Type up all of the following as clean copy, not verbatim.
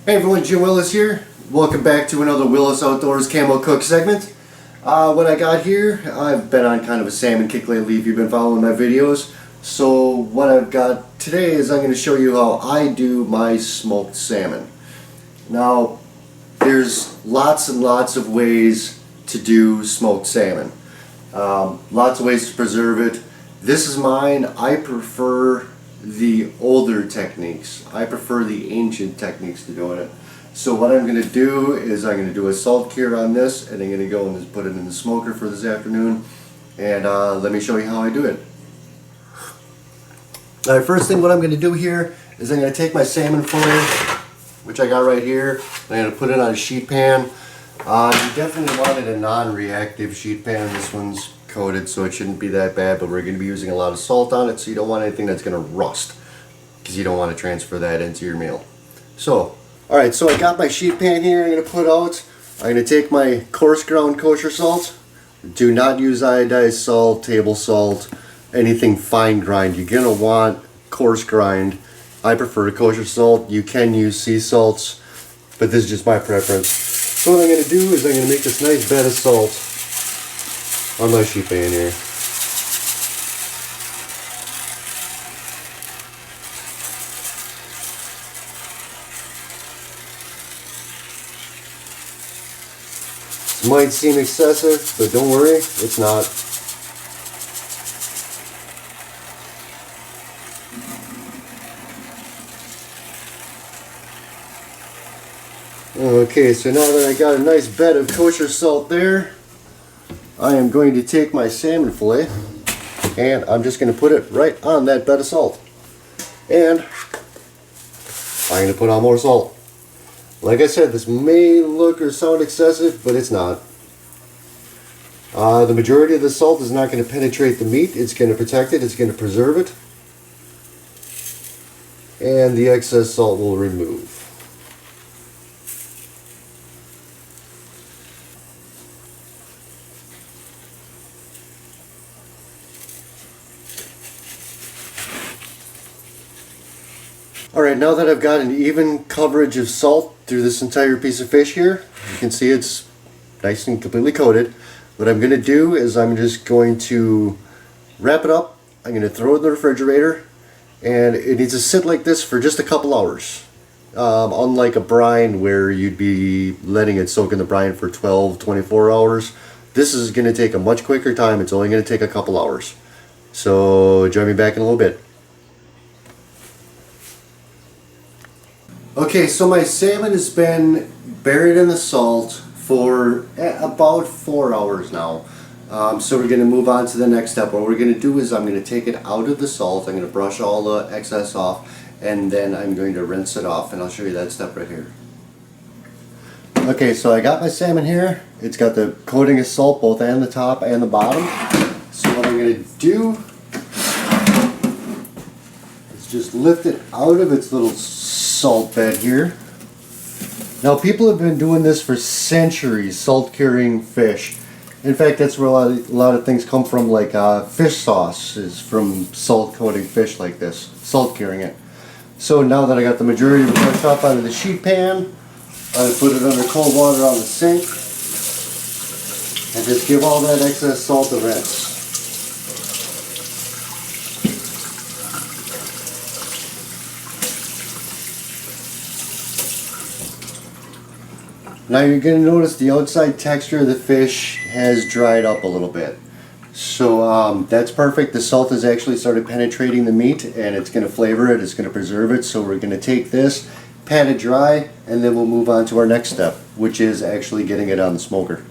Hey everyone, Jim Willis here. Welcome back to another Willis Outdoors Camo Cook segment. What I got here, I've been on kind of a salmon kick lately if you've been following my videos. So what I've got today is I'm going to show you how I do my smoked salmon. Now, there's lots and lots of ways to do smoked salmon. Lots of ways to preserve it. This is mine. I prefer the older techniques. I prefer the ancient techniques to doing it. So what I'm going to do is I'm going to do a salt cure on this, and I'm going to go and just put it in the smoker for this afternoon, and let me show you how I do it. Alright, first thing what I'm going to do here is I'm going to take my salmon fillet, which I got right here, and I'm going to put it on a sheet pan. You definitely wanted a non-reactive sheet pan. This one's coated, so it shouldn't be that bad, but we're going to be using a lot of salt on it, so you don't want anything that's going to rust, because you don't want to transfer that into your meal. So, alright, so I got my sheet pan here. I'm going to put out, I'm going to take my coarse ground kosher salt. Do not use iodized salt, table salt, anything fine grind. You're going to want coarse grind. I prefer kosher salt. You can use sea salts, but this is just my preference. So what I'm going to do is I'm going to make this nice bed of salt on my sheet pan here. This might seem excessive, but don't worry, it's not. Okay, so now that I got a nice bed of kosher salt there, I am going to take my salmon fillet and I'm just going to put it right on that bed of salt. And I'm going to put on more salt. Like I said, this may look or sound excessive, but it's not. The majority of the salt is not going to penetrate the meat. It's going to protect it. It's going to preserve it. And the excess salt will remove. Alright, now that I've got an even coverage of salt through this entire piece of fish here, you can see it's nice and completely coated. What I'm going to do is I'm just going to wrap it up, I'm going to throw it in the refrigerator, and it needs to sit like this for just a couple hours. Unlike a brine where you'd be letting it soak in the brine for 12-24 hours, this is going to take a much quicker time. It's only going to take a couple hours. So join me back in a little bit. Okay, so my salmon has been buried in the salt for about 4 hours now. So we're going to move on to the next step. What we're going to do is I'm going to take it out of the salt. I'm going to brush all the excess off, and then I'm going to rinse it off, and I'll show you that step right here. Okay, so I got my salmon here. It's got the coating of salt both on the top and the bottom. So what I'm going to do is just lift it out of its little salt bed here. Now people have been doing this for centuries, salt curing fish. In fact, that's where a lot of things come from, like fish sauce is from salt coating fish like this, salt curing it. So now that I got the majority of it brushed off onto the sheet pan, I put it under cold water on the sink and just give all that excess salt a rinse. Now you're going to notice the outside texture of the fish has dried up a little bit. So that's perfect. The salt has actually started penetrating the meat, and it's going to flavor it, it's going to preserve it. So we're going to take this, pat it dry, and then we'll move on to our next step, which is actually getting it on the smoker.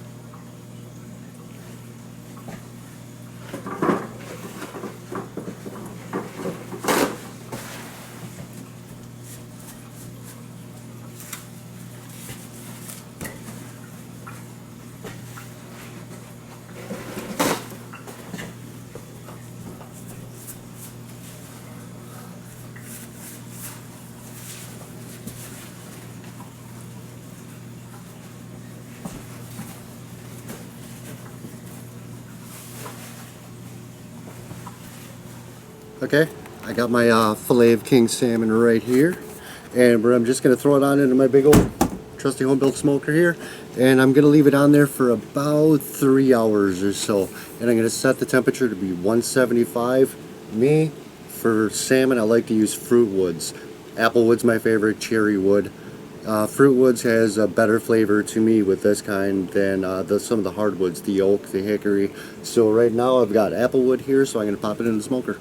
Okay, I got my fillet of king salmon right here, and I'm just going to throw it on into my big old trusty home built smoker here, and I'm going to leave it on there for about 3 hours or so, and I'm going to set the temperature to be 175. Me, for salmon, I like to use fruit woods. Apple wood's my favorite, cherry wood. Fruit woods has a better flavor to me with this kind than some of the hardwoods, the oak, the hickory. So right now I've got apple wood here, so I'm going to pop it in the smoker.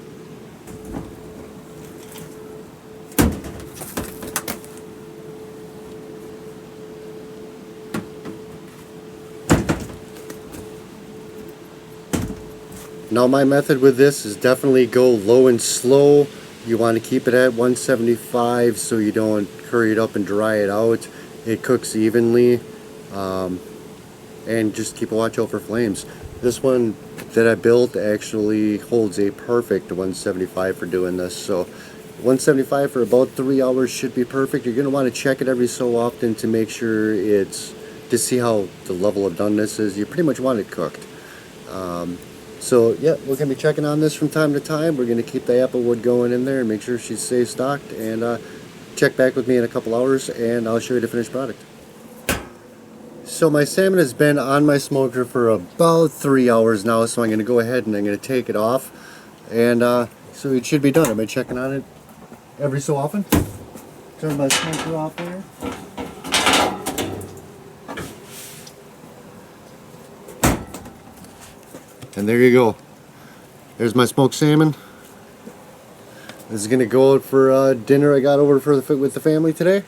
Now my method with this is definitely go low and slow. You want to keep it at 175 so you don't hurry it up and dry it out. It cooks evenly, and just keep a watch out for flames. This one that I built actually holds a perfect 175 for doing this. So 175 for about 3 hours should be perfect. You're going to want to check it every so often to make sure to see how the level of doneness is. You pretty much want it cooked. So yeah, we're going to be checking on this from time to time. We're going to keep the apple wood going in there and make sure she's safe stocked, and check back with me in a couple hours and I'll show you the finished product. So my salmon has been on my smoker for about 3 hours now, so I'm going to go ahead and I'm going to take it off, and so it should be done. I've been checking on it every so often. Turn my smoker off there. And there you go. There's my smoked salmon. This is gonna go out for dinner I got over with the family today,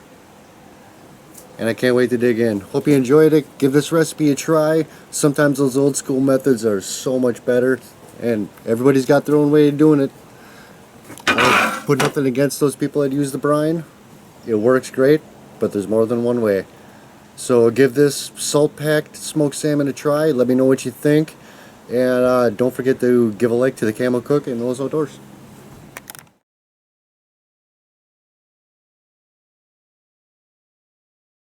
and I can't wait to dig in. Hope you enjoyed it. Give this recipe a try. Sometimes those old school methods are so much better, and everybody's got their own way of doing it. I don't put nothing against those people that use the brine. It works great, but there's more than one way. So give this salt-packed smoked salmon a try. Let me know what you think. And don't forget to give a like to the Camo Cook and those outdoors.